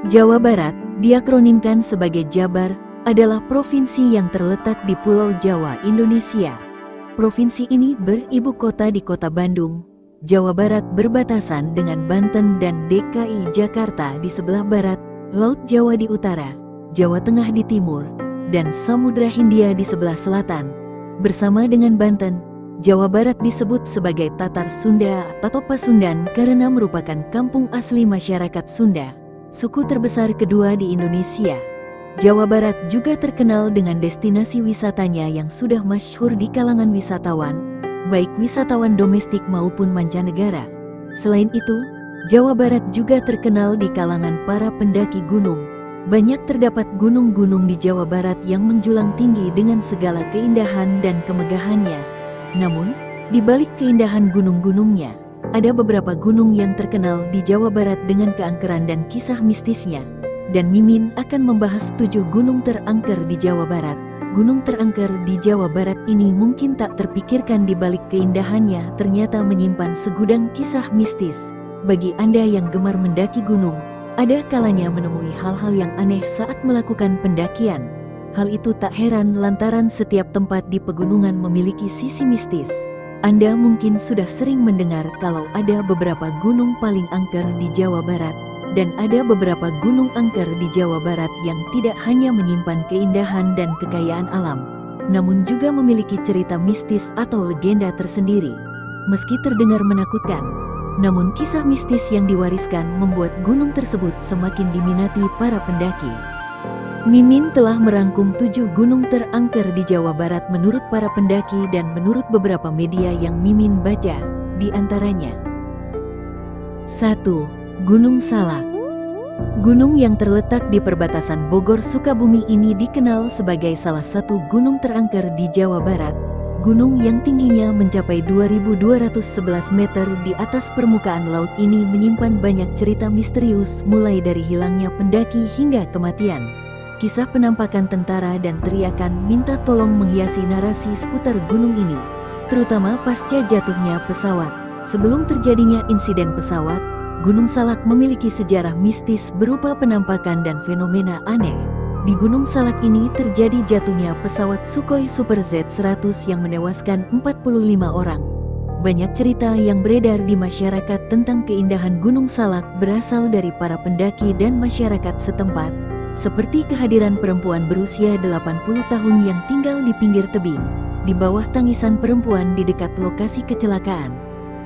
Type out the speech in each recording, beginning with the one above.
Jawa Barat, diakronimkan sebagai Jabar, adalah provinsi yang terletak di Pulau Jawa, Indonesia. Provinsi ini beribu kota di Kota Bandung. Jawa Barat berbatasan dengan Banten dan DKI Jakarta di sebelah barat, Laut Jawa di utara, Jawa Tengah di timur, dan Samudra Hindia di sebelah selatan. Bersama dengan Banten, Jawa Barat disebut sebagai Tatar Sunda atau Pasundan karena merupakan kampung asli masyarakat Sunda, suku terbesar kedua di Indonesia. Jawa Barat juga terkenal dengan destinasi wisatanya yang sudah masyhur di kalangan wisatawan, baik wisatawan domestik maupun mancanegara. Selain itu, Jawa Barat juga terkenal di kalangan para pendaki gunung. Banyak terdapat gunung-gunung di Jawa Barat yang menjulang tinggi dengan segala keindahan dan kemegahannya. Namun, di balik keindahan gunung-gunungnya, ada beberapa gunung yang terkenal di Jawa Barat dengan keangkeran dan kisah mistisnya. Dan Mimin akan membahas 7 gunung terangker di Jawa Barat. Gunung terangker di Jawa Barat ini mungkin tak terpikirkan di balik keindahannya ternyata menyimpan segudang kisah mistis. Bagi Anda yang gemar mendaki gunung, ada kalanya menemui hal-hal yang aneh saat melakukan pendakian. Hal itu tak heran lantaran setiap tempat di pegunungan memiliki sisi mistis. Anda mungkin sudah sering mendengar kalau ada beberapa gunung paling angker di Jawa Barat. Dan ada beberapa gunung angker di Jawa Barat yang tidak hanya menyimpan keindahan dan kekayaan alam, namun juga memiliki cerita mistis atau legenda tersendiri. Meski terdengar menakutkan, namun kisah mistis yang diwariskan membuat gunung tersebut semakin diminati para pendaki. Mimin telah merangkum 7 gunung terangker di Jawa Barat menurut para pendaki dan menurut beberapa media yang Mimin baca, di antaranya 1. Gunung Salak. Gunung yang terletak di perbatasan Bogor Sukabumi ini dikenal sebagai salah satu gunung terangker di Jawa Barat. Gunung yang tingginya mencapai 2.211 meter di atas permukaan laut ini menyimpan banyak cerita misterius mulai dari hilangnya pendaki hingga kematian. Kisah penampakan tentara dan teriakan minta tolong menghiasi narasi seputar gunung ini, terutama pasca jatuhnya pesawat. Sebelum terjadinya insiden pesawat, Gunung Salak memiliki sejarah mistis berupa penampakan dan fenomena aneh. Di Gunung Salak ini terjadi jatuhnya pesawat Sukhoi Super Z-100 yang menewaskan 45 orang. Banyak cerita yang beredar di masyarakat tentang keindahan Gunung Salak berasal dari para pendaki dan masyarakat setempat, seperti kehadiran perempuan berusia 80 tahun yang tinggal di pinggir tebing, di bawah tangisan perempuan di dekat lokasi kecelakaan.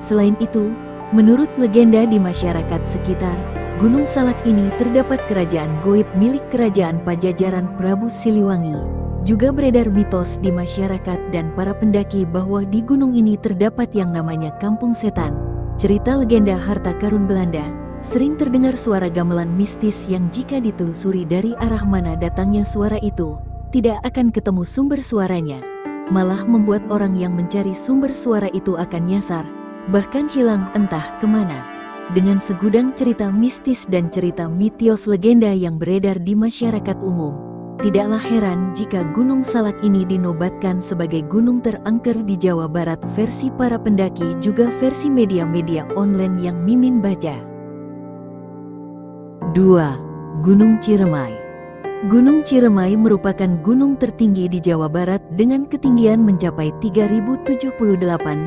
Selain itu, menurut legenda di masyarakat sekitar, Gunung Salak ini terdapat kerajaan goib milik Kerajaan Pajajaran Prabu Siliwangi. Juga beredar mitos di masyarakat dan para pendaki bahwa di gunung ini terdapat yang namanya Kampung Setan. Cerita legenda harta karun Belanda, sering terdengar suara gamelan mistis yang jika ditelusuri dari arah mana datangnya suara itu, tidak akan ketemu sumber suaranya. Malah membuat orang yang mencari sumber suara itu akan nyasar, bahkan hilang entah kemana. Dengan segudang cerita mistis dan cerita mitos legenda yang beredar di masyarakat umum, tidaklah heran jika Gunung Salak ini dinobatkan sebagai gunung terangker di Jawa Barat versi para pendaki juga versi media-media online yang Mimin baca. 2. Gunung Ciremai. Gunung Ciremai merupakan gunung tertinggi di Jawa Barat dengan ketinggian mencapai 3078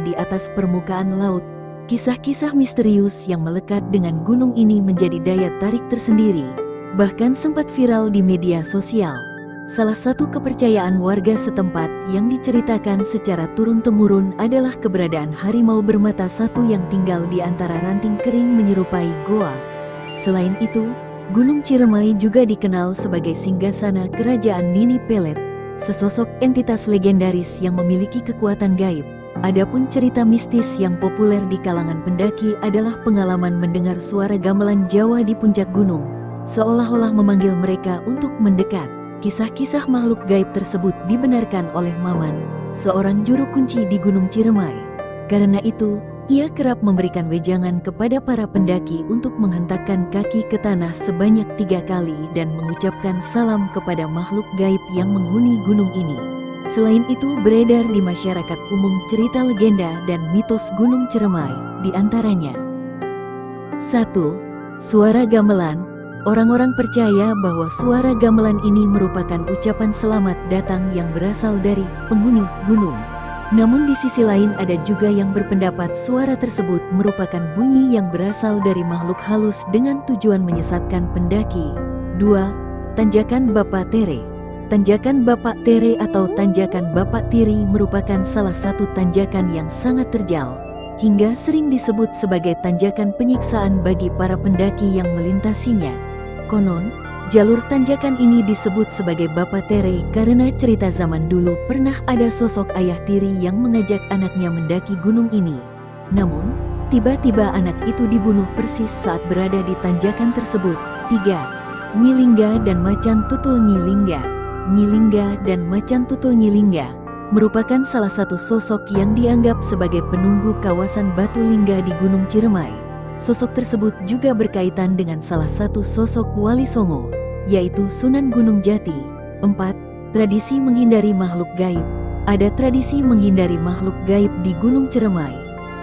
di atas permukaan laut. Kisah-kisah misterius yang melekat dengan gunung ini menjadi daya tarik tersendiri, bahkan sempat viral di media sosial. Salah satu kepercayaan warga setempat yang diceritakan secara turun-temurun adalah keberadaan harimau bermata satu yang tinggal di antara ranting kering menyerupai goa. Selain itu, Gunung Ciremai juga dikenal sebagai singgasana Kerajaan Nini Pelet, sesosok entitas legendaris yang memiliki kekuatan gaib. Adapun cerita mistis yang populer di kalangan pendaki adalah pengalaman mendengar suara gamelan Jawa di puncak gunung, seolah-olah memanggil mereka untuk mendekat. Kisah-kisah makhluk gaib tersebut dibenarkan oleh Maman, seorang juru kunci di Gunung Ciremai. Karena itu, ia kerap memberikan wejangan kepada para pendaki untuk menghentakkan kaki ke tanah sebanyak 3 kali dan mengucapkan salam kepada makhluk gaib yang menghuni gunung ini. Selain itu beredar di masyarakat umum cerita legenda dan mitos Gunung Ciremai, di antaranya 1. Suara gamelan. Orang-orang percaya bahwa suara gamelan ini merupakan ucapan selamat datang yang berasal dari penghuni gunung. Namun di sisi lain ada juga yang berpendapat suara tersebut merupakan bunyi yang berasal dari makhluk halus dengan tujuan menyesatkan pendaki. 2. Tanjakan Bapak Tere. Tanjakan Bapak Tere atau Tanjakan Bapak Tiri merupakan salah satu tanjakan yang sangat terjal, hingga sering disebut sebagai tanjakan penyiksaan bagi para pendaki yang melintasinya. Konon, jalur tanjakan ini disebut sebagai Bapak Tere karena cerita zaman dulu pernah ada sosok ayah tiri yang mengajak anaknya mendaki gunung ini. Namun, tiba-tiba anak itu dibunuh persis saat berada di tanjakan tersebut. 3. Nyilingga dan Macan Tutul. Nyilingga dan Macan Tutul. Nyilingga merupakan salah satu sosok yang dianggap sebagai penunggu kawasan Batu Lingga di Gunung Ciremai. Sosok tersebut juga berkaitan dengan salah satu sosok Wali Songo, yaitu Sunan Gunung Jati. 4. Tradisi menghindari makhluk gaib. Ada tradisi menghindari makhluk gaib di Gunung Ciremai.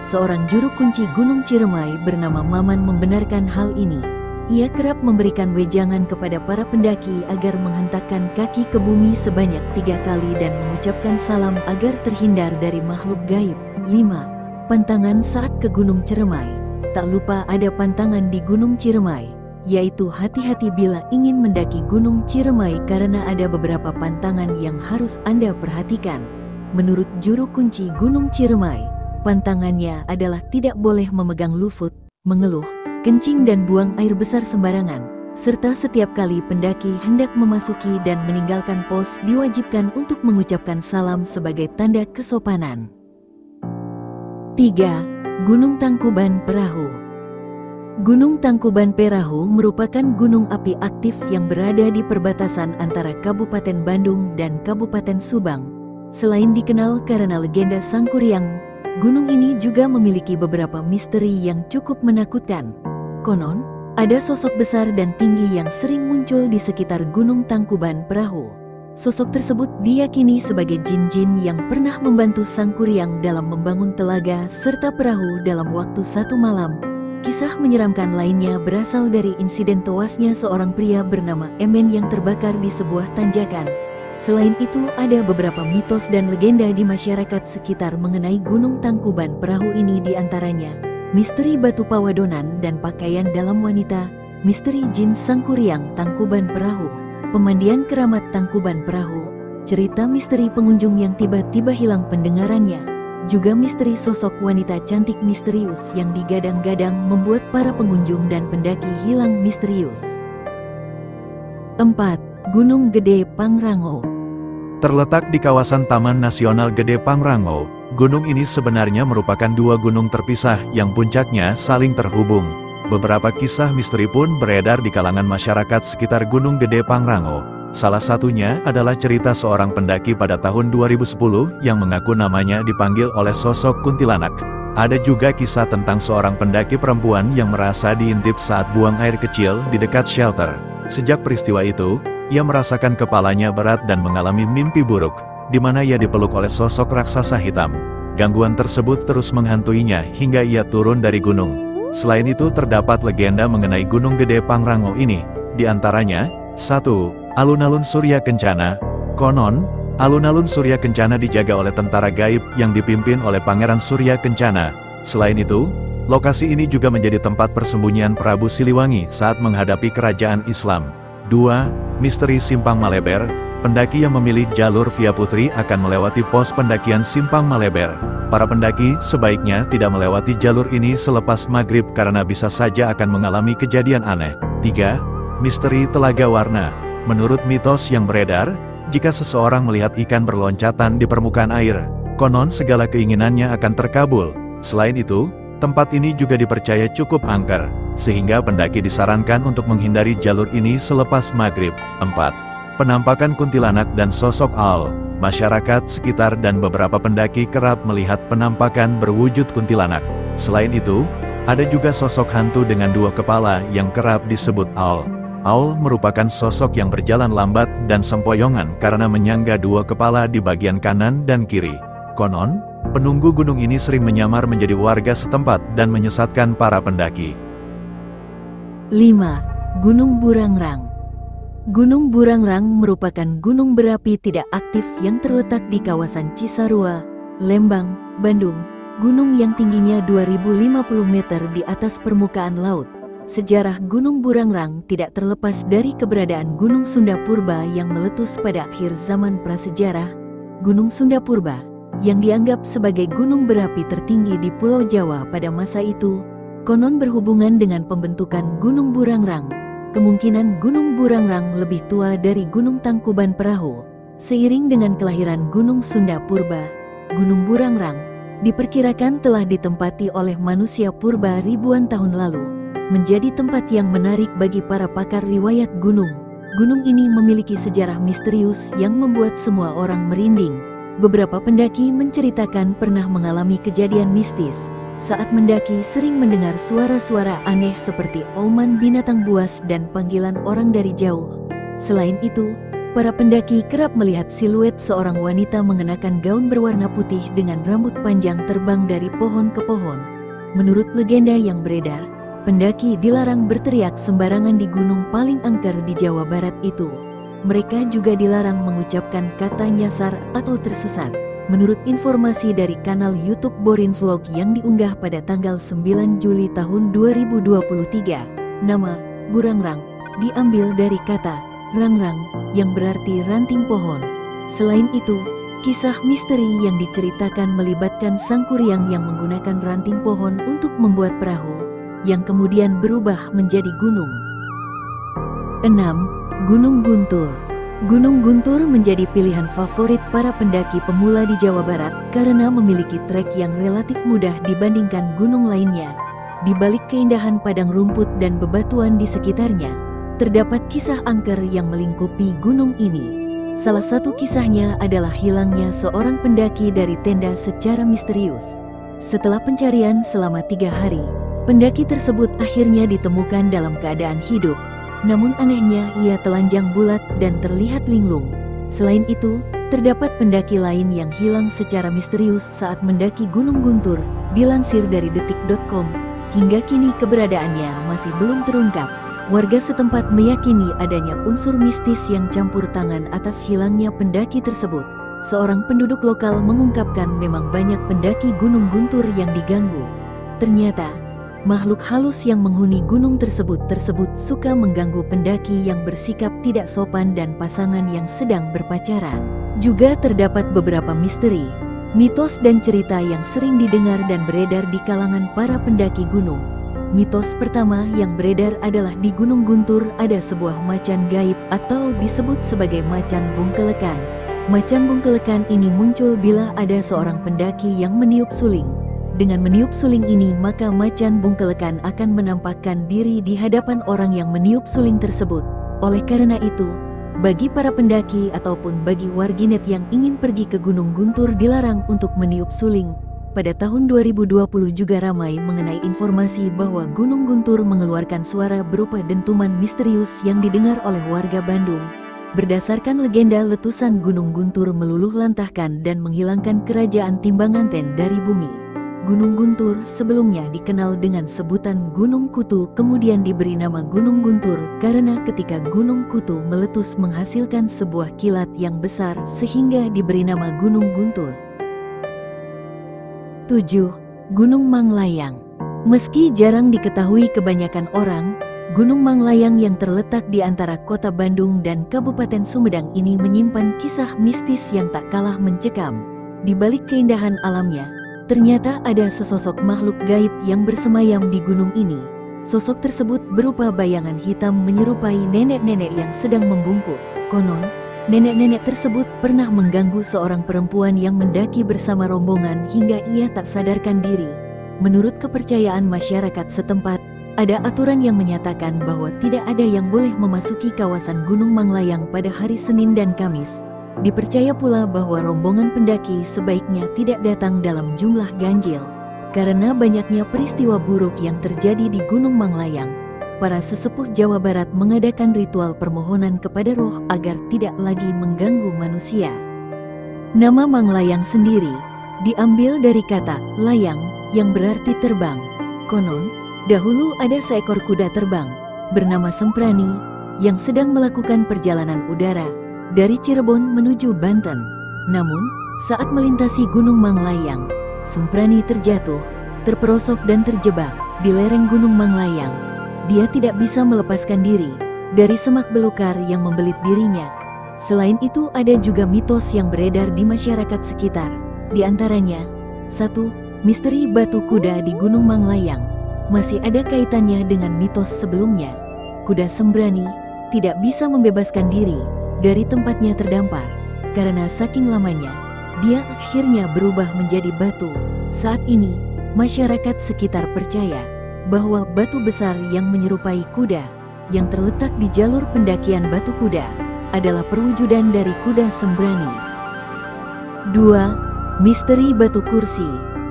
Seorang juru kunci Gunung Ciremai bernama Maman membenarkan hal ini. Ia kerap memberikan wejangan kepada para pendaki agar menghentakkan kaki ke bumi sebanyak 3 kali dan mengucapkan salam agar terhindar dari makhluk gaib. 5. Pantangan saat ke Gunung Ciremai. Tak lupa ada pantangan di Gunung Ciremai, yaitu hati-hati bila ingin mendaki Gunung Ciremai karena ada beberapa pantangan yang harus Anda perhatikan. Menurut juru kunci Gunung Ciremai, pantangannya adalah tidak boleh memegang lufut, mengeluh, kencing dan buang air besar sembarangan, serta setiap kali pendaki hendak memasuki dan meninggalkan pos diwajibkan untuk mengucapkan salam sebagai tanda kesopanan. 3. Gunung Tangkuban Perahu. Gunung Tangkuban Perahu merupakan gunung api aktif yang berada di perbatasan antara Kabupaten Bandung dan Kabupaten Subang. Selain dikenal karena legenda Sangkuriang, gunung ini juga memiliki beberapa misteri yang cukup menakutkan. Konon, ada sosok besar dan tinggi yang sering muncul di sekitar Gunung Tangkuban Perahu. Sosok tersebut diyakini sebagai jin-jin yang pernah membantu Sangkuriang dalam membangun telaga serta perahu dalam waktu 1 malam. Kisah menyeramkan lainnya berasal dari insiden tewasnya seorang pria bernama Emen yang terbakar di sebuah tanjakan. Selain itu, ada beberapa mitos dan legenda di masyarakat sekitar mengenai Gunung Tangkuban Perahu ini, diantaranya misteri batu pawadonan dan pakaian dalam wanita, misteri jin Sangkuriang Tangkuban Perahu, pemandian keramat Tangkuban Perahu, cerita misteri pengunjung yang tiba-tiba hilang pendengarannya, juga misteri sosok wanita cantik misterius yang digadang-gadang membuat para pengunjung dan pendaki hilang misterius. 4. Gunung Gede Pangrango. Terletak di kawasan Taman Nasional Gede Pangrango, gunung ini sebenarnya merupakan 2 gunung terpisah yang puncaknya saling terhubung. Beberapa kisah misteri pun beredar di kalangan masyarakat sekitar Gunung Gede Pangrango. Salah satunya adalah cerita seorang pendaki pada tahun 2010 yang mengaku namanya dipanggil oleh sosok kuntilanak. Ada juga kisah tentang seorang pendaki perempuan yang merasa diintip saat buang air kecil di dekat shelter. Sejak peristiwa itu, ia merasakan kepalanya berat dan mengalami mimpi buruk, di mana ia dipeluk oleh sosok raksasa hitam. Gangguan tersebut terus menghantuinya hingga ia turun dari gunung. Selain itu terdapat legenda mengenai Gunung Gede Pangrango ini, diantaranya 1. Alun-alun Surya Kencana. Konon, alun-alun Surya Kencana dijaga oleh tentara gaib yang dipimpin oleh Pangeran Surya Kencana. Selain itu, lokasi ini juga menjadi tempat persembunyian Prabu Siliwangi saat menghadapi kerajaan Islam. 2. Misteri Simpang Maleber. Pendaki yang memilih jalur Via Putri akan melewati pos pendakian Simpang Maleber. Para pendaki sebaiknya tidak melewati jalur ini selepas maghrib karena bisa saja akan mengalami kejadian aneh. 3. Misteri Telaga Warna. Menurut mitos yang beredar, jika seseorang melihat ikan berloncatan di permukaan air, konon segala keinginannya akan terkabul. Selain itu, tempat ini juga dipercaya cukup angker, sehingga pendaki disarankan untuk menghindari jalur ini selepas maghrib. 4. Penampakan kuntilanak dan sosok owl. Masyarakat sekitar dan beberapa pendaki kerap melihat penampakan berwujud kuntilanak. Selain itu, ada juga sosok hantu dengan 2 kepala yang kerap disebut owl. Owl merupakan sosok yang berjalan lambat dan sempoyongan karena menyangga 2 kepala di bagian kanan dan kiri. Konon, penunggu gunung ini sering menyamar menjadi warga setempat dan menyesatkan para pendaki. 5. Gunung Burangrang. Gunung Burangrang merupakan gunung berapi tidak aktif yang terletak di kawasan Cisarua, Lembang, Bandung. Gunung yang tingginya 2050 meter di atas permukaan laut. Sejarah Gunung Burangrang tidak terlepas dari keberadaan Gunung Sunda Purba yang meletus pada akhir zaman prasejarah. Gunung Sunda Purba, yang dianggap sebagai gunung berapi tertinggi di Pulau Jawa pada masa itu, konon berhubungan dengan pembentukan Gunung Burangrang. Kemungkinan Gunung Burangrang lebih tua dari Gunung Tangkuban Perahu. Seiring dengan kelahiran Gunung Sunda Purba, Gunung Burangrang diperkirakan telah ditempati oleh manusia purba ribuan tahun lalu, menjadi tempat yang menarik bagi para pakar riwayat gunung. Gunung ini memiliki sejarah misterius yang membuat semua orang merinding. Beberapa pendaki menceritakan pernah mengalami kejadian mistis. Saat mendaki sering mendengar suara-suara aneh seperti auman binatang buas dan panggilan orang dari jauh. Selain itu, para pendaki kerap melihat siluet seorang wanita mengenakan gaun berwarna putih dengan rambut panjang terbang dari pohon ke pohon. Menurut legenda yang beredar, pendaki dilarang berteriak sembarangan di gunung paling angker di Jawa Barat itu. Mereka juga dilarang mengucapkan kata nyasar atau tersesat. Menurut informasi dari kanal YouTube Borin Vlog yang diunggah pada tanggal 9 Juli tahun 2023, nama Burangrang diambil dari kata rangrang yang berarti ranting pohon. Selain itu, kisah misteri yang diceritakan melibatkan sang kuryang yang menggunakan ranting pohon untuk membuat perahu, yang kemudian berubah menjadi gunung. 6. Gunung Guntur. Gunung Guntur menjadi pilihan favorit para pendaki pemula di Jawa Barat karena memiliki trek yang relatif mudah dibandingkan gunung lainnya. Di balik keindahan padang rumput dan bebatuan di sekitarnya, terdapat kisah angker yang melingkupi gunung ini. Salah satu kisahnya adalah hilangnya seorang pendaki dari tenda secara misterius. Setelah pencarian selama 3 hari, pendaki tersebut akhirnya ditemukan dalam keadaan hidup. Namun anehnya ia telanjang bulat dan terlihat linglung. Selain itu, terdapat pendaki lain yang hilang secara misterius saat mendaki Gunung Guntur. Dilansir dari detik.com, hingga kini keberadaannya masih belum terungkap. Warga setempat meyakini adanya unsur mistis yang campur tangan atas hilangnya pendaki tersebut. Seorang penduduk lokal mengungkapkan memang banyak pendaki Gunung Guntur yang diganggu. Ternyata, makhluk halus yang menghuni gunung tersebut suka mengganggu pendaki yang bersikap tidak sopan dan pasangan yang sedang berpacaran. Juga terdapat beberapa misteri, mitos dan cerita yang sering didengar dan beredar di kalangan para pendaki gunung. Mitos pertama yang beredar adalah di Gunung Guntur ada sebuah macan gaib atau disebut sebagai macan bungkelekan. Macan bungkelekan ini muncul bila ada seorang pendaki yang meniup suling. Dengan meniup suling ini, maka macan bungkelekan akan menampakkan diri di hadapan orang yang meniup suling tersebut. Oleh karena itu, bagi para pendaki ataupun bagi warginet yang ingin pergi ke Gunung Guntur dilarang untuk meniup suling. Pada tahun 2020 juga ramai mengenai informasi bahwa Gunung Guntur mengeluarkan suara berupa dentuman misterius yang didengar oleh warga Bandung. Berdasarkan legenda, letusan Gunung Guntur meluluh lantahkan dan menghilangkan kerajaan Timbanganten dari bumi. Gunung Guntur sebelumnya dikenal dengan sebutan Gunung Kutu, kemudian diberi nama Gunung Guntur karena ketika Gunung Kutu meletus menghasilkan sebuah kilat yang besar sehingga diberi nama Gunung Guntur. 7. Gunung Manglayang. Meski jarang diketahui kebanyakan orang, Gunung Manglayang yang terletak di antara kota Bandung dan Kabupaten Sumedang ini menyimpan kisah mistis yang tak kalah mencekam. Di balik keindahan alamnya, ternyata ada sesosok makhluk gaib yang bersemayam di gunung ini. Sosok tersebut berupa bayangan hitam menyerupai nenek-nenek yang sedang membungkuk. Konon, nenek-nenek tersebut pernah mengganggu seorang perempuan yang mendaki bersama rombongan hingga ia tak sadarkan diri. Menurut kepercayaan masyarakat setempat, ada aturan yang menyatakan bahwa tidak ada yang boleh memasuki kawasan Gunung Manglayang pada hari Senin dan Kamis. Dipercaya pula bahwa rombongan pendaki sebaiknya tidak datang dalam jumlah ganjil. Karena banyaknya peristiwa buruk yang terjadi di Gunung Manglayang, para sesepuh Jawa Barat mengadakan ritual permohonan kepada roh agar tidak lagi mengganggu manusia. Nama Manglayang sendiri diambil dari kata layang yang berarti terbang. Konon, dahulu ada seekor kuda terbang. bernama Semprani yang sedang melakukan perjalanan udara dari Cirebon menuju Banten. Namun, saat melintasi Gunung Manglayang, Semprani terjatuh, terperosok dan terjebak di lereng Gunung Manglayang. Dia tidak bisa melepaskan diri dari semak belukar yang membelit dirinya. Selain itu ada juga mitos yang beredar di masyarakat sekitar. Di antaranya, 1. Misteri batu kuda di Gunung Manglayang. Masih ada kaitannya dengan mitos sebelumnya. Kuda Sembrani tidak bisa membebaskan diri dari tempatnya terdampar. Karena saking lamanya, dia akhirnya berubah menjadi batu. Saat ini, masyarakat sekitar percaya bahwa batu besar yang menyerupai kuda yang terletak di jalur pendakian Batu Kuda adalah perwujudan dari kuda Sembrani. 2. Misteri batu kursi.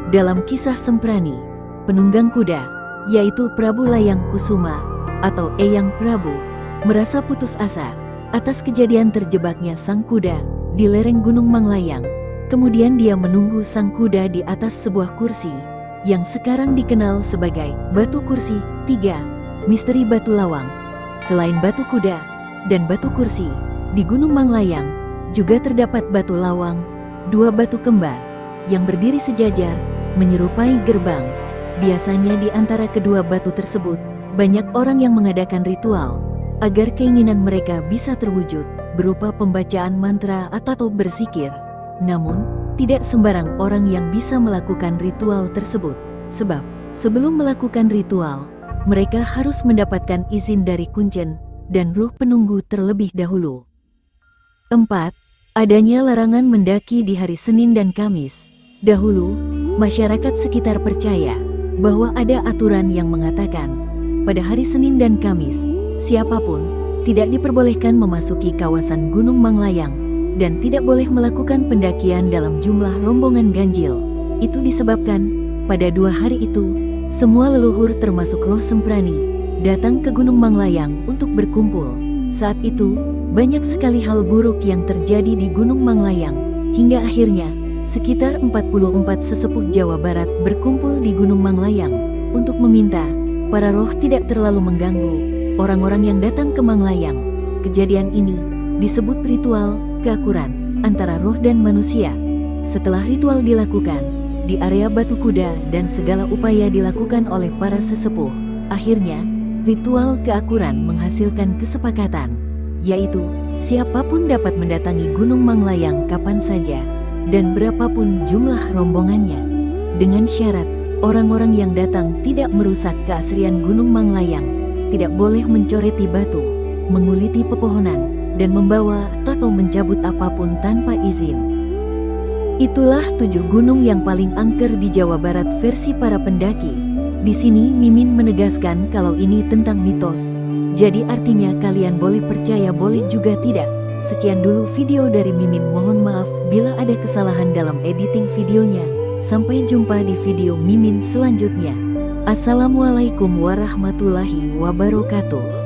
Dalam kisah Semprani, penunggang kuda, yaitu Prabu Layang Kusuma atau Eyang Prabu, merasa putus asa atas kejadian terjebaknya sang kuda di lereng Gunung Manglayang. Kemudian dia menunggu sang kuda di atas sebuah kursi yang sekarang dikenal sebagai batu kursi. 3. Misteri batu lawang. Selain batu kuda dan batu kursi, di Gunung Manglayang juga terdapat batu lawang, 2 batu kembar yang berdiri sejajar menyerupai gerbang. Biasanya di antara kedua batu tersebut, banyak orang yang mengadakan ritual agar keinginan mereka bisa terwujud berupa pembacaan mantra atau berzikir. Namun, tidak sembarang orang yang bisa melakukan ritual tersebut, sebab sebelum melakukan ritual, mereka harus mendapatkan izin dari kuncen dan ruh penunggu terlebih dahulu. 4. Adanya larangan mendaki di hari Senin dan Kamis. Dahulu, masyarakat sekitar percaya bahwa ada aturan yang mengatakan, pada hari Senin dan Kamis, siapapun tidak diperbolehkan memasuki kawasan Gunung Manglayang dan tidak boleh melakukan pendakian dalam jumlah rombongan ganjil. Itu disebabkan, pada 2 hari itu, semua leluhur termasuk roh Semprani datang ke Gunung Manglayang untuk berkumpul. Saat itu, banyak sekali hal buruk yang terjadi di Gunung Manglayang, hingga akhirnya, sekitar 44 sesepuh Jawa Barat berkumpul di Gunung Manglayang untuk meminta para roh tidak terlalu mengganggu orang-orang yang datang ke Manglayang. Kejadian ini disebut ritual keakuran antara roh dan manusia. Setelah ritual dilakukan di area Batu Kuda dan segala upaya dilakukan oleh para sesepuh, akhirnya ritual keakuran menghasilkan kesepakatan, yaitu siapapun dapat mendatangi Gunung Manglayang kapan saja dan berapapun jumlah rombongannya, dengan syarat orang-orang yang datang tidak merusak keasrian Gunung Manglayang, tidak boleh mencoreti batu, menguliti pepohonan, dan membawa atau mencabut apapun tanpa izin. Itulah 7 gunung yang paling angker di Jawa Barat versi para pendaki. Di sini Mimin menegaskan kalau ini tentang mitos, jadi artinya kalian boleh percaya boleh juga tidak. Sekian dulu video dari Mimin, mohon maaf bila ada kesalahan dalam editing videonya. Sampai jumpa di video Mimin selanjutnya. Assalamualaikum warahmatullahi wabarakatuh.